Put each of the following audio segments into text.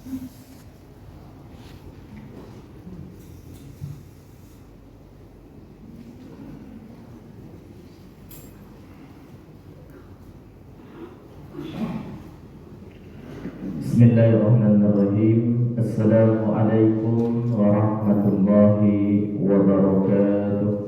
Bismillahirrahmanirrahim. Assalamualaikum warahmatullahi wabarakatuh.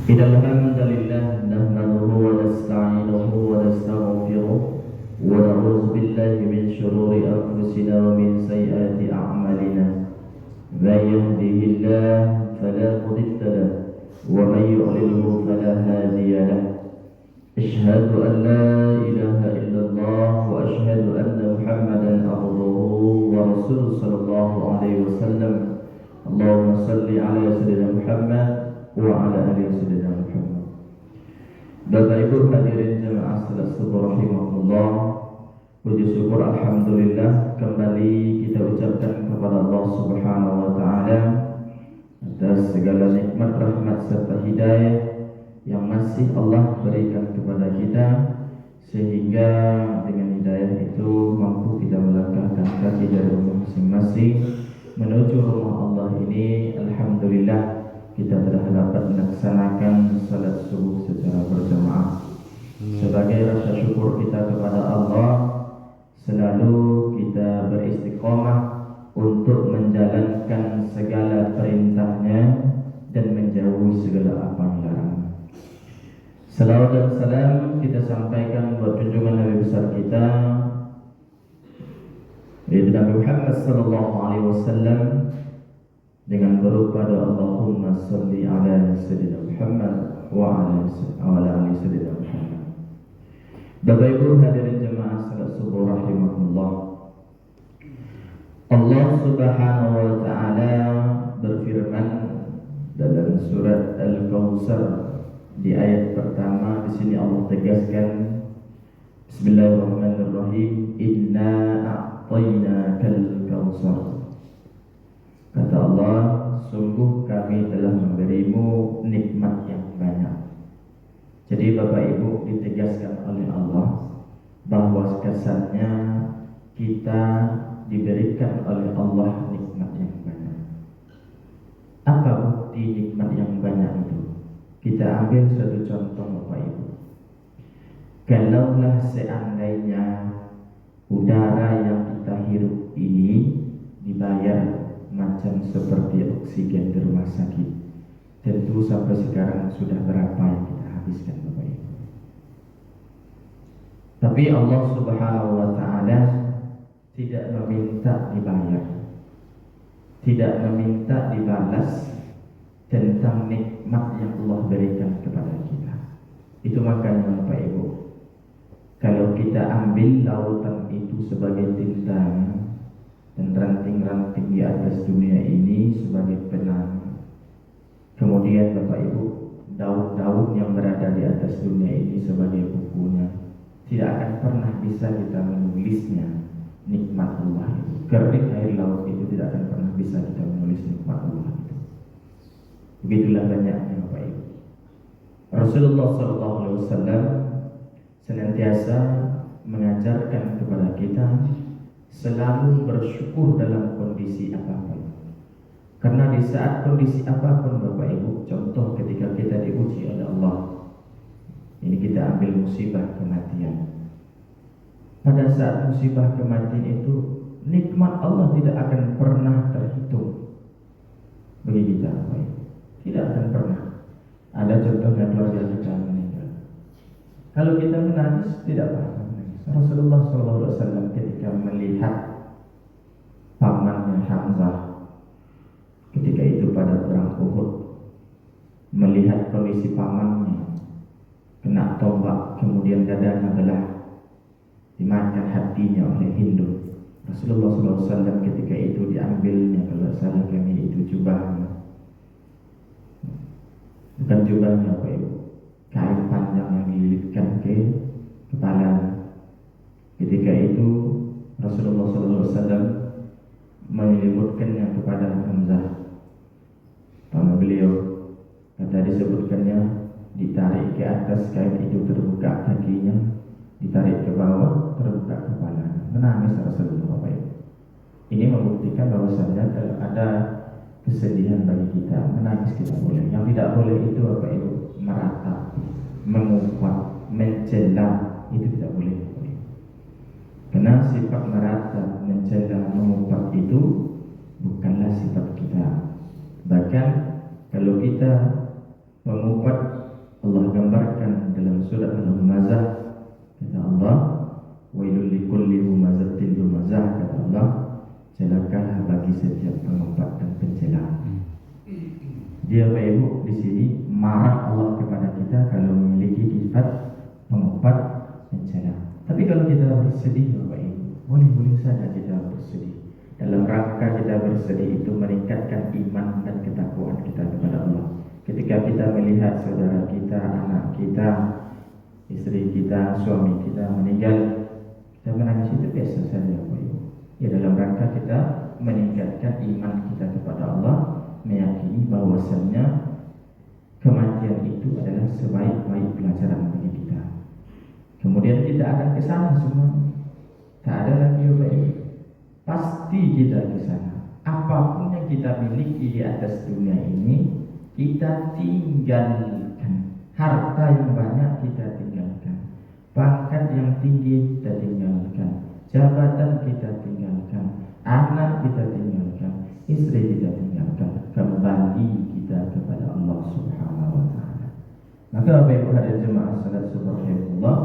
Innal hamdalillah nahmaduhu wa nasta'inuhu wa nastaghfiruh wa na'udzu billahi min shururi anfusina wa min sayyiati a'malina. Man yahdihillahu fala mudilla lahu wa man yudlilhu fala hadiya lahu. أشهد أن لا إله إلا الله وأشهد أن محمدا عبده ورسوله صلى الله عليه وسلم. اللهم صل على سيدنا محمد وعلى آل سيدنا محمد. Bapak Ibu hadirin jemaah salat subuh rahimahullah, puji syukur alhamdulillah kembali kita ucapkan kepada Allah Subhanahu wa taala atas segala nikmat, rahmat serta hidayah yang masih Allah berikan kepada kita, sehingga dengan hidayah itu mampu kita melangkahkan kaki dari rumah masing-masing menuju rumah Allah ini. Alhamdulillah kita telah dapat melaksanakan salat subuh secara berjamaah. Sebagai rasa syukur kita kepada Allah, selalu kita beristiqamah untuk menjalankan segala perintahnya dan menjauhi segala apa yang dilarang. Salawat dan salam kita sampaikan buat junjungan Nabi besar kita, yaitu Nabi Muhammad sallallahu alaihi wasallam, dengan berupa doa Allahumma shalli ala sayyidina Muhammad wa ala ali sayyidina Muhammad. Bapak Ibu hadirin jemaah salat subuh rahimahullah. Allah Subhanahu wa taala berfirman dalam surat Al-Kautsar di ayat pertama. Di sini Allah tegaskan, Bismillahirrahmanirrahim, Inna a'tainakal kautsar. Kata Allah, sungguh kami telah memberimu nikmat yang banyak. Jadi Bapak Ibu, ditegaskan oleh Allah bahwa kesannya kita diberikan oleh Allah nikmat yang banyak. Apa bukti nikmat yang banyak itu? Kita ambil satu contoh Bapak Ibu. Kalaulah seandainya udara yang kita hirup ini dibayar macam seperti oksigen di rumah sakit, tentu sampai sekarang sudah berapa yang kita habiskan Bapak Ibu. Tapi Allah Subhanahu wa taala tidak meminta dibayar, tidak meminta dibalas tentang nikmat yang Allah berikan kepada kita. Itu makanya Bapak Ibu, kalau kita ambil lautan itu sebagai tinta dan ranting-ranting di atas dunia ini sebagai penang, kemudian Bapak Ibu, daun-daun yang berada di atas dunia ini sebagai bukunya, tidak akan pernah bisa kita menulisnya nikmat Allah itu. Kering air laut itu tidak akan pernah bisa kita menulis nikmat Allah itu. Begitulah banyaknya Bapak Ibu. Rasulullah SAW senantiasa mengajarkan kepada kita selalu bersyukur dalam kondisi apapun. Karena di saat kondisi apapun Bapak Ibu, contoh ketika kita diuji oleh Allah, ini kita ambil musibah kematian. Pada saat musibah kematian itu, nikmat Allah tidak akan pernah terhitung bagi kita Bapak Ibu. Tidak akan pernah. Ada contohnya keluarga kita meninggal. Kalau kita menangis, tidak apa-apa. Rasulullah SAW ketika melihat pamannya Hamzah, ketika itu pada perang Uhud, melihat kondisi pamannya kena tombak, kemudian dadanya belah, dimakan hatinya oleh Hindu. Rasulullah SAW ketika itu diambilnya, kalau salah kami itu jubahnya, bukan jubahnya Pak Ibu, kain panjang yang dililitkan ke kepala. Ketika itu Rasulullah SAW menyebutkannya kepada Hamzah, paman beliau, kata disebutkannya ditarik ke atas, kain itu terbuka kakinya, ditarik ke bawah, menangis Rasulullah Bapak Ibu. Ini membuktikan bahwasanya kalau ada kesedihan bagi kita, menangis kita boleh. Yang tidak boleh itu Bapak Ibu meratap, mengumpat, mencela, itu tidak boleh Bapak Ibu. Karena sifat meratap, mencela, mengumpat itu bukanlah sifat kita. Bahkan kalau kita mengumpat, Allah gambarkan dalam surat Al-Humazah, kata Allah, wailul likulli humazatin lumazah, kata Allah, celakalah bagi setiap pengumpat dan pencela. Dia Bapak Ibu di sini marah Allah kepada kita kalau memiliki sifat pengumpat, pencela. Tapi kalau kita bersedih Bapak Ibu, boleh-boleh saja kita bersedih. Dalam rangka kita bersedih itu meningkatkan iman dan ketakwaan kita kepada Allah. Ketika kita melihat saudara kita, anak kita, istri kita, suami kita meninggal, kita menangis itu biasa saja Bapak Ibu. Ya, dalam rangka kita meningkatkan iman kita kepada Allah, meyakini bahwasannya kematian itu adalah sebaik-baik pelajaran bagi kita. Kemudian kita akan ke sana semua. Tak ada lagi Bapak Ibu. Pasti kita ke sana. Apapun yang kita miliki di atas dunia ini, kita tinggalkan. Harta yang banyak kita tinggalkan. Pangkat yang tinggi kita tinggalkan. Jabatan kita tinggalkan. Anak kita tinggalkan. Istri kita tinggalkan. Kembali kita kepada Allah Subhanahu wa ta'ala. Maka Bapak Ibu hadirin jemaah salat subhanallah,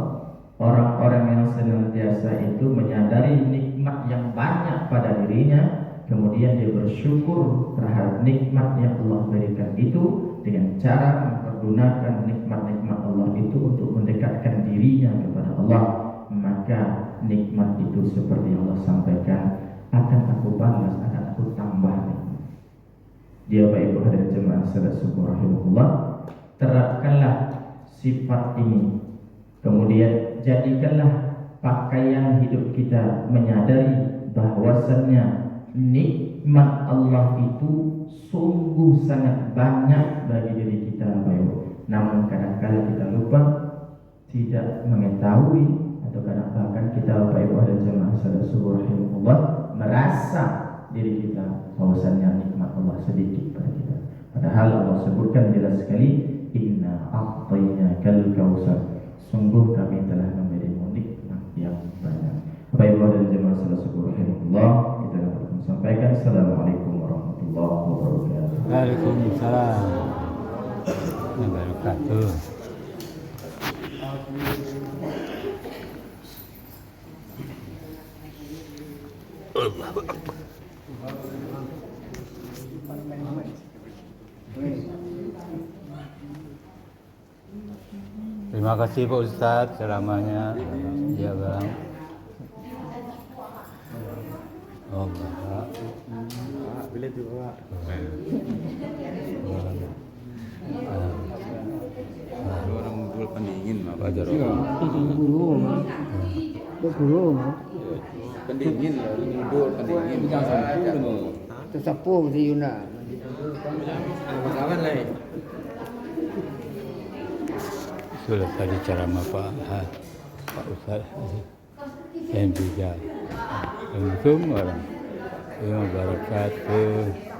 orang-orang yang senantiasa itu menyadari nikmat yang banyak pada dirinya, kemudian dia bersyukur terhadap nikmat yang Allah berikan itu dengan cara mempergunakan nikmat-nikmat Allah itu untuk mendekatkan dirinya kepada Allah, maka nikmat itu seperti Allah sampaikan, akan aku balas, akan aku tambah. Dia Bapak Ibu hadirin jemaah salat subhanallah, terapkanlah sifat ini. Kemudian jadikanlah pakaian hidup kita menyadari bahwasannya nikmat Allah itu sungguh sangat banyak bagi diri kita Bapak Ibu. Namun kadang-kadang kita lupa, tidak mengetahui, atau kadang-kadang kita Bapak Ibu ada jemaah salat subhanallah merasa diri kita bahwasannya nikmat Allah sedikit pada kita. Padahal Allah sebutkan jelas sekali, inna a'tainakal kautsar, sungguh kami telah memberimu nikmat yang banyak. Bapak Ibu dan jemaah salat subhanallah, kita dapat sampaikan. Assalamualaikum warahmatullahi wabarakatuh. Waalaikumsalam warahmatullahi wabarakatuh. Terima kasih Pak Ustadz ceramahnya. Ya Bang. Oh, Pak. Bila tu Pak. Orang gul pendingin mah Pak Jaro. Guru mah. Guru mah. Pendingin lah, gul pendingin jangan sampai dulu. Tersapu di Yuna. Kawan lain. Sudah tadi ceramah Pak Ustadz yang juga. Assalamualaikum warahmatullahi wabarakatuh.